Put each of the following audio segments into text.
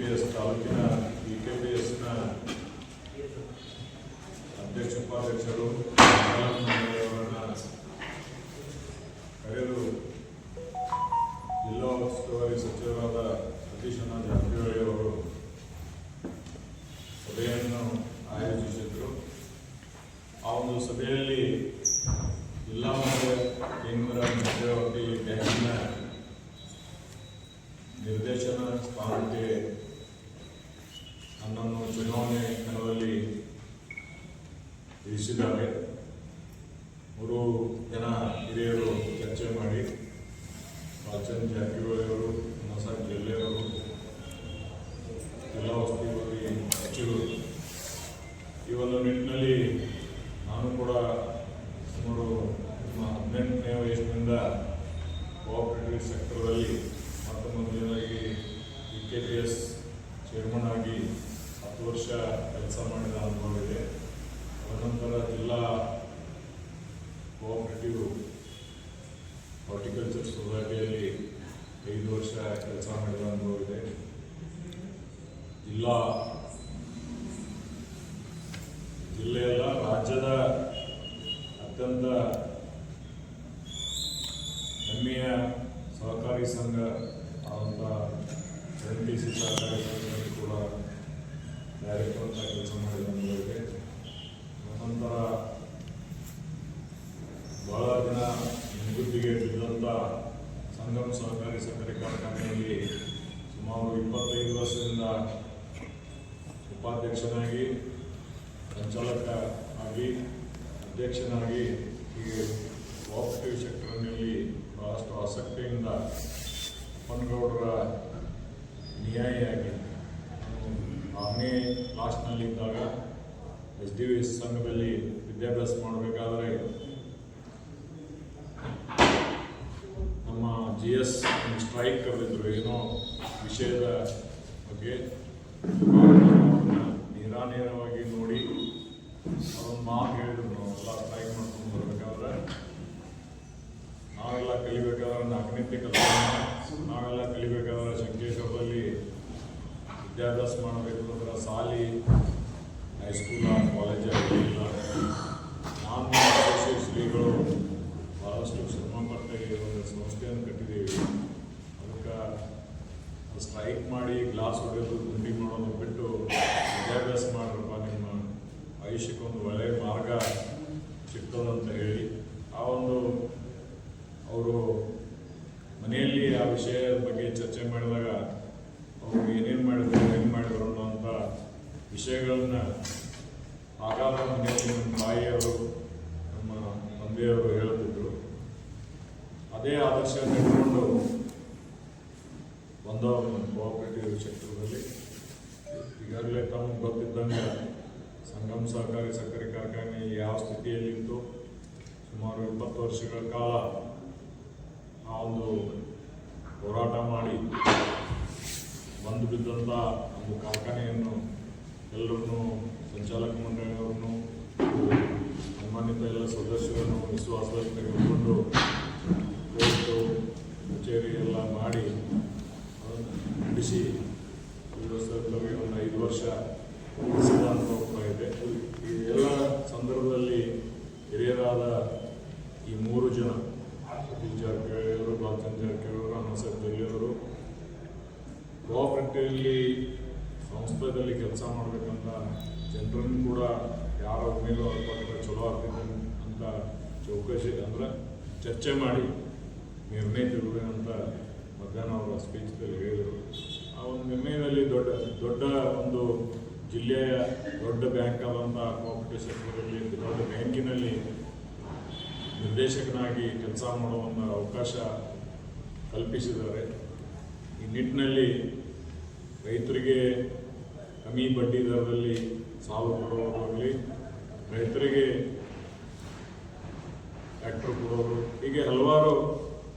KPS ತಾಲೂಕಿನ KPSನ ಅಧ್ಯಕ್ಷ ಉಪಾಧ್ಯಕ್ಷರು ಅವರನ್ನು ಕರೆದು ಜಿಲ್ಲಾ ಉಸ್ತುವಾರಿ ಸಚಿವರಾದ ಸತೀಶ್ ಜಾರಕಿಹೊಳಿ ಅವರು ಸಭೆಯನ್ನು ಆಯೋಜಿಸಿದರು. ಆ ಒಂದು ಸಭೆಯಲ್ಲಿ ಜಿಲ್ಲಾ ಮತ್ತು ಕೇಂದ್ರ ಮಧ್ಯವರ್ತಿ ಬ್ಯಾಂಕಿನ ನಿರ್ದೇಶನ ಸ್ಥಾನಕ್ಕೆ ನನ್ನನ್ನು ಚುನಾವಣೆ ಕಣದಲ್ಲಿ ಇರಿಸಿದ್ದಾರೆ. 3 ಜನ ಹಿರಿಯರು ಚರ್ಚೆ ಮಾಡಿ ಬಾಲಚಂದ್ರ ಜಾರಕಿಹೊಳಿ ಅವರು, ನಸರ್ ಜಿಲ್ಲೆ ಅವರು, ಜಿಲ್ಲಾ ಉಸ್ತುವಾರಿ ಸಚಿವರು ಈ ಒಂದು ನಿಟ್ಟಿನಲ್ಲಿ ನಾನು ಕೂಡ ಸುಮಾರು 18ನೇ ವಯಸ್ಸಿನಿಂದ ಕೋಆಪರೇಟಿವ್ ಸೆಕ್ಟರ್ದಲ್ಲಿ ಮೊದಲನೇದಾಗಿ KPS ಚೇರ್ಮನ್ ಆಗಿ 10 ವರ್ಷ ಕೆಲಸ ಮಾಡಿದ ಅನುಭವ ಇದೆ. ತದನಂತರ ಜಿಲ್ಲಾ ಕೋಆಪರೇಟಿವ್ ಹಾರ್ಟಿಕಲ್ಚರ್ ಸೊಸೈಟಿಯಲ್ಲಿ 5 ವರ್ಷ ಕೆಲಸ ಮಾಡಿದ ಅನುಭವ ಇದೆ. ಜಿಲ್ಲೆಯಲ್ಲ ರಾಜ್ಯದ ಅತ್ಯಂತ ಹೆಮ್ಮೆಯ ಸಹಕಾರಿ ಸಂಘ ಆದಂಥ NTC ಸಹಕಾರಿ ಸಂಘದಲ್ಲಿ ಕೂಡ ಡೈರೆಕ್ಟರ್ ಅಂತ ಕೆಲಸ ಮಾಡಿದ ಅನುಭವ ಇದೆ. ನಂತರ ಬಹಳ ದಿನ ನಿವೃತ್ತಿಗೆ ಬಿದ್ದಂಥ ಸಂಗಮ್ ಸಹಕಾರಿ ಸಕ್ಕರೆ ಕಾರ್ಖಾನೆಯಲ್ಲಿ ಸುಮಾರು 25 ವರ್ಷದಿಂದ ಉಪಾಧ್ಯಕ್ಷನಾಗಿ, ಸಂಚಾಲಕ ಆಗಿ, ಅಧ್ಯಕ್ಷನಾಗಿ ಹೀಗೆ ಕೋಆಪರೇಟಿವ್ ಸೆಕ್ಟರ್ನಲ್ಲಿ ಬಹಳಷ್ಟು ಆಸಕ್ತಿಯಿಂದ ಅಪ್ಪನಗೌಡರ ನ್ಯಾಯಿಯಾಗಿ 6ನೇ ಕ್ಲಾಸ್ನಲ್ಲಿದ್ದಾಗ SDVS ಸಂಘದಲ್ಲಿ ವಿದ್ಯಾಭ್ಯಾಸ ಮಾಡಬೇಕಾದ್ರೆ ನಮ್ಮ GS ಸ್ಟ್ರೈಕ್ ಕರೆದಿದ್ರು ಏನೋ ವಿಷಯದ ಬಗ್ಗೆ. ನೇರವಾಗಿ ನೋಡಿ ಅದೊಂದು ಮಾತು ಹೇಳಿದ್ರು, ನಾವೆಲ್ಲ ಸ್ಟ್ರೈಕ್ ಮಾಡ್ಕೊಂಡು ಬರಬೇಕಾದ್ರೆ, ನಾವೆಲ್ಲ ಕಲಿಬೇಕಾದ್ರೆ 4ನೇ ಕೆಲಸ, ನಾವೆಲ್ಲ ಕಲಿಬೇಕಾದ್ರೆ ಶಂಕೇಶ್ವರದಲ್ಲಿ ವಿದ್ಯಾಭ್ಯಾಸ ಮಾಡಬೇಕು ಅಂದ್ರೆ ಸಾಲಿ ಹೈಸ್ಕೂಲ ಕಾಲೇಜ್ ಆಗಲಿಲ್ಲ. ನಾನು ಶ್ರೀಗಳು ಭಾಳಷ್ಟು ಶ್ರಮಪಟ್ಟು ಒಂದು ಸಂಸ್ಥೆಯನ್ನು ಕಟ್ಟಿದ್ದೀವಿ. ಅದಕ್ಕೆ ಸ್ಟ್ರೈಕ್ ಮಾಡಿ ಗ್ಲಾಸ್ ಹೊಡೆಯೋದು, ಗುಂಡಿ ಮಾಡೋದು ಬಿಟ್ಟು ವಿದ್ಯಾಭ್ಯಾಸ ಮಾಡ್ರಪ್ಪ, ನಿಮ್ಮ ಆಯುಷ್ಯಕ್ಕೊಂದು ಒಳ್ಳೆಯ ಮಾರ್ಗ ಸಿಗ್ತದಂತ ಹೇಳಿ ಆ ಒಂದು ಅವರು ಮನೆಯಲ್ಲಿ ಆ ವಿಷಯದ ಬಗ್ಗೆ ಚರ್ಚೆ ಮಾಡಿದಾಗ ಅವರು ಏನೇನು ಮಾಡಿದ್ರು, ಹೆಂಗೆ ಮಾಡಿದ್ರು ಅನ್ನೋಂಥ ವಿಷಯಗಳನ್ನ ಆಗಾಗ ಮನೆಯಲ್ಲಿ ನಮ್ಮ ತಾಯಿಯವರು, ನಮ್ಮ ತಂದೆಯವರು ಹೇಳ್ತಿದ್ರು. ಅದೇ ಆದರ್ಶ ಇಟ್ಕೊಂಡು ಬಂದವರು ಕೋಆಪರೇಟಿವ್ ಸೆಕ್ಟರ್ದಲ್ಲಿ. ಈಗಾಗಲೇ ತಮಗೆ ಗೊತ್ತಿದ್ದಂಗೆ ಸಂಗಮ್ ಸಹಕಾರಿ ಸಕ್ಕರೆ ಕಾರ್ಖಾನೆ ಯಾವ ಸ್ಥಿತಿಯಲ್ಲಿತ್ತು, ಸುಮಾರು 20 ವರ್ಷಗಳ ಕಾಲ ಆ ಒಂದು ಹೋರಾಟ ಮಾಡಿ ಬಂದು ಬಿದ್ದಂಥ ಒಂದು ಕಾರ್ಖಾನೆಯನ್ನು ಎಲ್ಲರನ್ನು, ಸಂಚಾಲಕ ಮಂಡಳಿಯವ್ರನ್ನು, ಸನ್ಮಾನಿತ ಎಲ್ಲ ಸದಸ್ಯರನ್ನು ವಿಶ್ವಾಸದಲ್ಲಿ ತೆಗೆದುಕೊಂಡು ಕೋರ್ಟು ಕಚೇರಿ ಎಲ್ಲ ಮಾಡಿ ನಡೆಸಿ ವ್ಯವಸ್ಥೆಗೆ ಒಂದು 5 ವರ್ಷ ನಡೆಸಿದ ಅನುಭವ ಇದೆ. ಈ ಎಲ್ಲ ಸಂದರ್ಭದಲ್ಲಿ ಹಿರಿಯರಾದ ಈ 3 ಜನ, ಸತೀಶ್ ಜಾರಕಿಹೊಳಿ ಅವರು, ಬಾಲಚಂದ್ರ ಜಾರಕಿಹೊಳಿ ಅವರು, ನಸರ್ ಜಿಲ್ಲೆಯವರು, ಕೋಆಪರೇಟಿವ್ಲಿ ಸಂಸ್ಥೆಯಲ್ಲಿ ಕೆಲಸ ಮಾಡಬೇಕಂತ ಜನರನ್ನು ಕೂಡ ಯಾರ ಉಮೇದುವಾರ ಪತ್ರ ಚಲೋ ಆಗ್ತಿದೆ ಅಂತ ಚೌಕಶಿ ಅಂದ್ರೆ ಚರ್ಚೆ ಮಾಡಿ ನಿರ್ಣಯ ತೆಗೆದುವೆ ಅಂತ ಮಧ್ಯಾಹ್ನ ಅವರ ಸ್ಪೀಚ್ದಲ್ಲಿ ಹೇಳಿದರು. ಆ ಒಂದು ನಿರ್ಣಯದಲ್ಲಿ ದೊಡ್ಡ ಒಂದು ಜಿಲ್ಲೆಯ ದೊಡ್ಡ ಬ್ಯಾಂಕ್ ಆದಂಥ ಕೋಆಪರೇಟಿವ್ ಸೆಕ್ಟರಲ್ಲಿ, ದೊಡ್ಡ ಬ್ಯಾಂಕಿನಲ್ಲಿ ನಿರ್ದೇಶಕನಾಗಿ ಕೆಲಸ ಮಾಡುವಂಥ ಅವಕಾಶ ಕಲ್ಪಿಸಿದ್ದಾರೆ. ಈ ನಿಟ್ಟಿನಲ್ಲಿ ರೈತರಿಗೆ ಕಮ್ಮಿ ಬಡ್ಡಿ ದರದಲ್ಲಿ ಸಾಲ ಕೊಡುವುದಾಗಲಿ, ರೈತರಿಗೆ ಟ್ರ್ಯಾಕ್ಟರ್ ಕೊಡೋದು, ಹೀಗೆ ಹಲವಾರು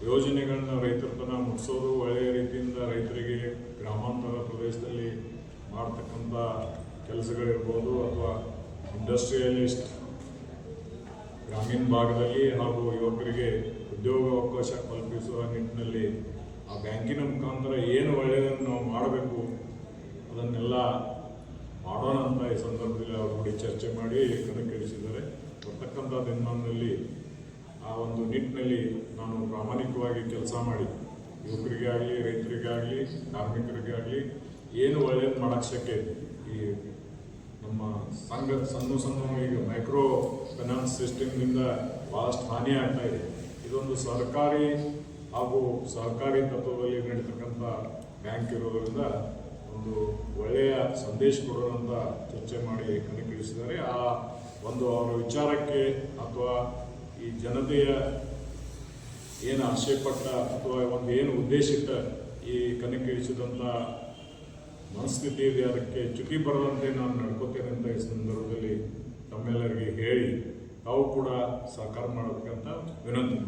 ಯೋಜನೆಗಳನ್ನ ರೈತರ ತನಕ ಮುಟ್ಟಿಸೋದು, ಒಳ್ಳೆಯ ರೀತಿಯಿಂದ ರೈತರಿಗೆ ಗ್ರಾಮಾಂತರ ಪ್ರದೇಶದಲ್ಲಿ ಮಾಡ್ತಕ್ಕಂಥ ಕೆಲಸಗಳಿರ್ಬೋದು, ಅಥವಾ ಇಂಡಸ್ಟ್ರಿಯಲಿಸ್ಟ್ ಗ್ರಾಮೀಣ ಭಾಗದಲ್ಲಿ ಹಾಗೂ ಯುವಕರಿಗೆ ಉದ್ಯೋಗಾವಕಾಶ ಕಲ್ಪಿಸುವ ನಿಟ್ಟಿನಲ್ಲಿ ಆ ಬ್ಯಾಂಕಿನ ಮುಖಾಂತರ ಏನು ಒಳ್ಳೆಯದನ್ನು ನಾವು ಮಾಡಬೇಕು ಅದನ್ನೆಲ್ಲ ಮಾಡೋಣ ಅಂತ ಈ ಸಂದರ್ಭದಲ್ಲಿ ಅವ್ರ ನೋಡಿ ಚರ್ಚೆ ಮಾಡಿ ಕಣಕ್ಕಿಳಿಸಿದ್ದಾರೆ. ಬರ್ತಕ್ಕಂಥ ದಿನಮಾನದಲ್ಲಿ ಆ ಒಂದು ನಿಟ್ಟಿನಲ್ಲಿ ನಾನು ಪ್ರಾಮಾಣಿಕವಾಗಿ ಕೆಲಸ ಮಾಡಿ ಯುವಕರಿಗಾಗಲಿ, ರೈತರಿಗಾಗಲಿ, ಕಾರ್ಮಿಕರಿಗಾಗಲಿ ಏನು ಒಳ್ಳೇದು ಮಾಡೋಕ್ಕೆ ಶಕ್ಯ ಇದೆ. ಈ ನಮ್ಮ ಸಣ್ಣ ಈಗ ಮೈಕ್ರೋ ಫೈನಾನ್ಸ್ ಸಿಸ್ಟಮ್ನಿಂದ ಭಾಳಷ್ಟು ಹಾನಿ ಆಗ್ತಾ ಇದೆ. ಇದೊಂದು ಸರ್ಕಾರಿ ಹಾಗೂ ಸಹಕಾರಿ ತತ್ವದಲ್ಲಿ ನಡೀತಕ್ಕಂಥ ಬ್ಯಾಂಕ್ ಇರೋದರಿಂದ ಒಂದು ಒಳ್ಳೆಯ ಸಂದೇಶ ಕೊಡೋದಂತ ಚರ್ಚೆ ಮಾಡಿ ಕಣಕ್ಕಿಳಿಸಿದ್ದಾರೆ. ಆ ಒಂದು ಅವರ ವಿಚಾರಕ್ಕೆ ಅಥವಾ ಈ ಜನತೆಯ ಏನು ಆಶಯಪಟ್ಟ ಅಥವಾ ಒಂದು ಏನು ಉದ್ದೇಶಿತ ಈ ಕಣಕ್ಕಿಳಿಸಿದಂಥ ಮನಸ್ಥಿತಿ ಇದೆ, ಅದಕ್ಕೆ ಚ್ಯುತಿ ಬರದಂತೆ ನಾನು ನಡ್ಕೋತೇನೆ ಅಂತ ಈ ಸಂದರ್ಭದಲ್ಲಿ ತಮ್ಮೆಲ್ಲರಿಗೆ ಹೇಳಿ ತಾವು ಕೂಡ ಸಹಕಾರ ಮಾಡಬೇಕಂತ ವಿನಂತಿ.